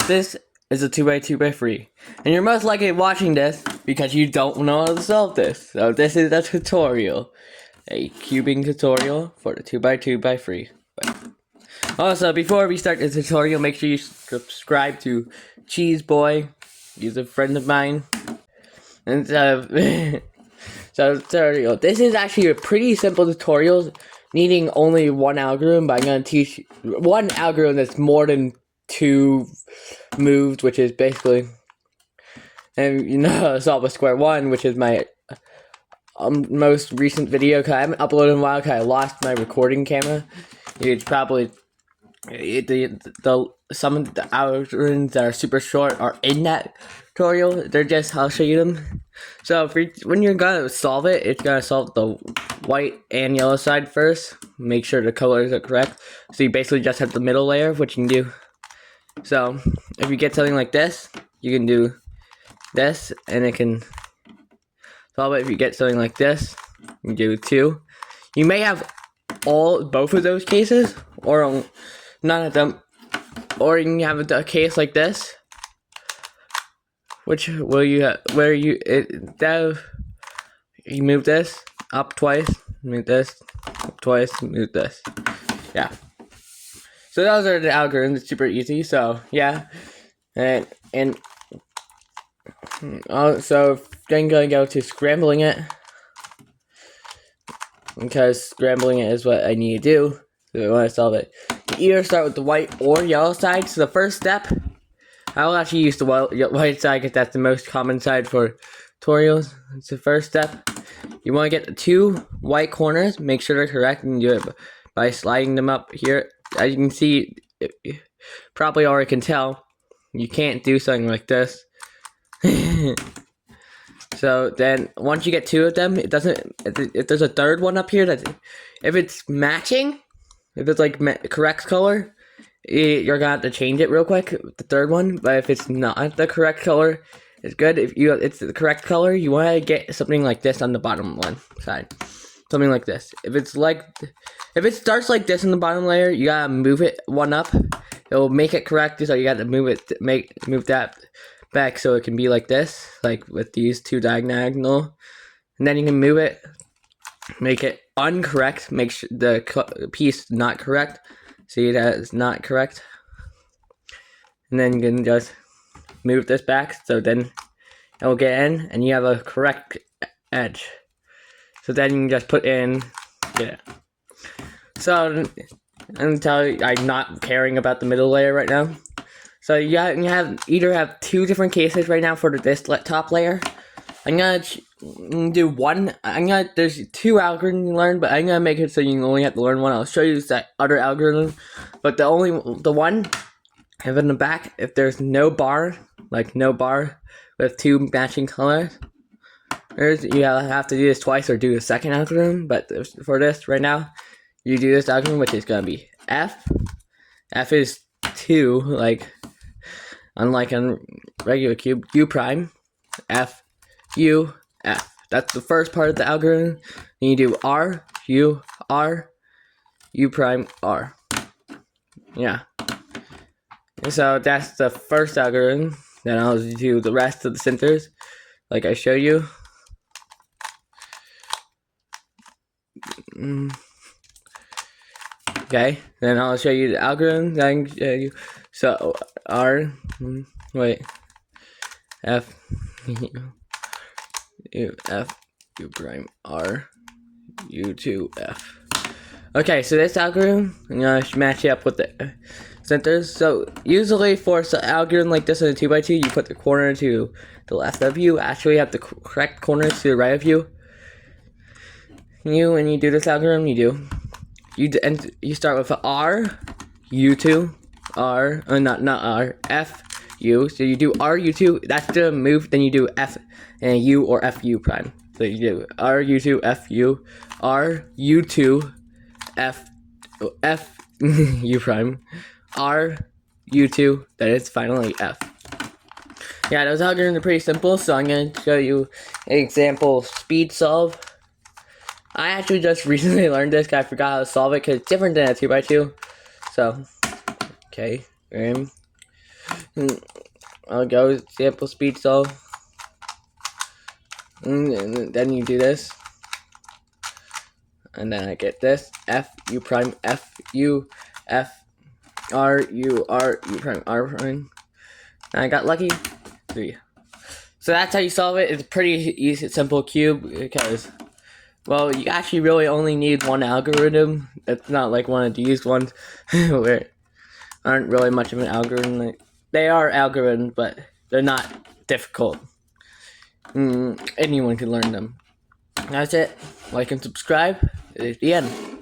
This is a 2x2by3, and you're most likely watching this because you don't know how to solve this. So this is a tutorial, a cubing tutorial for the 2x2by3. Also, before we start the tutorial, make sure you subscribe to Cheese Boy. He's a friend of mine. And so tutorial. This is actually a pretty simple tutorial, needing only one algorithm, but I'm going to teach one algorithm that's more than two moves, which is basically, and you know, solve a square one, which is my most recent video, because I haven't uploaded in a while because I lost my recording camera. It's probably some of the algorithms that are super short are in that tutorial. They're just, I'll show you them. So when you're gonna solve it, it's gonna solve the white and yellow side first. Make sure the colors are correct. So you basically just have the middle layer, which you can do. So if you get something like this, you can do this, and it can solve it. If you get something like this, you can do 2. You may have both of those cases, or none of them, or you can have a case like this, which will you have, where you move this up twice, move this up twice, move this. Yeah. So those are the algorithms. It's super easy. So yeah, and also then gonna go to scrambling it, because scrambling it is what I need to do. So I want to solve it. You either start with the white or yellow side. So the first step, I will actually use the white side because that's the most common side for tutorials. It's the first step. You want to get the 2 white corners, make sure they're correct, and do it by sliding them up here. As you can see, probably already can tell, you can't do something like this. So then, once you get 2 of them, it doesn't. If there's a third one up here, if it's matching, if it's like correct color, you're gonna have to change it real quick. The third one, but if it's not the correct color, it's good. If it's the correct color, you want to get something like this on the bottom one side, something like this. If it starts like this in the bottom layer, you gotta move it one up. It'll make it correct, so you gotta move that back so it can be like this, like with these 2 diagonal, and then you can move it, make it uncorrect, make sure the piece not correct. See that it's not correct, and then you can just move this back, so then it will get in, and you have a correct edge. So then you can just put in, yeah. So I'm not caring about the middle layer right now. So you either have 2 different cases right now for this top layer. I'm gonna do one. There's 2 algorithms you learn, but I'm gonna make it so you only have to learn one. I'll show you that other algorithm, but the one, if in the back, if there's no bar, like no bar with 2 matching colors, you have to do this twice or do the second algorithm. But for this right now, you do this algorithm, which is gonna be F. F is 2, like unlike a regular cube. U prime, F, U, F. That's the first part of the algorithm. Then you do R, U, R, U prime, R. Yeah. So that's the first algorithm. Then I'll do the rest of the centers, like I showed you. Okay, then I'll show you the algorithm that I can show you. So R, F, U, F, U prime, R, U2, F. Okay, so this algorithm, I'm gonna match it up with the centers. So usually for an algorithm like this in a 2x2, you put the corner to the left of you. Actually, you have the correct corners to the right of you. When you do this algorithm, you start with R, U2, R, not R, F, U. So you do R, U2, that's the move. Then you do F and U or F, U prime. So you do R, U2, F, U, R, U2, F, U prime, R, U2, then it's finally F. Yeah, those algorithms are pretty simple, so I'm going to show you an example speed solve. I actually just recently learned this because I forgot how to solve it because it's different than a 2x2. So, okay, I'll go sample speed solve. And then you do this. And then I get this. F U prime F U F R U R U prime R prime. And I got lucky. 3. So that's how you solve it. It's a pretty easy, simple cube because, well, you actually really only need one algorithm. It's not like one of these ones where aren't really much of an algorithm. Like, they are algorithms, but they're not difficult. Anyone can learn them. That's it. Like and subscribe. It's the end.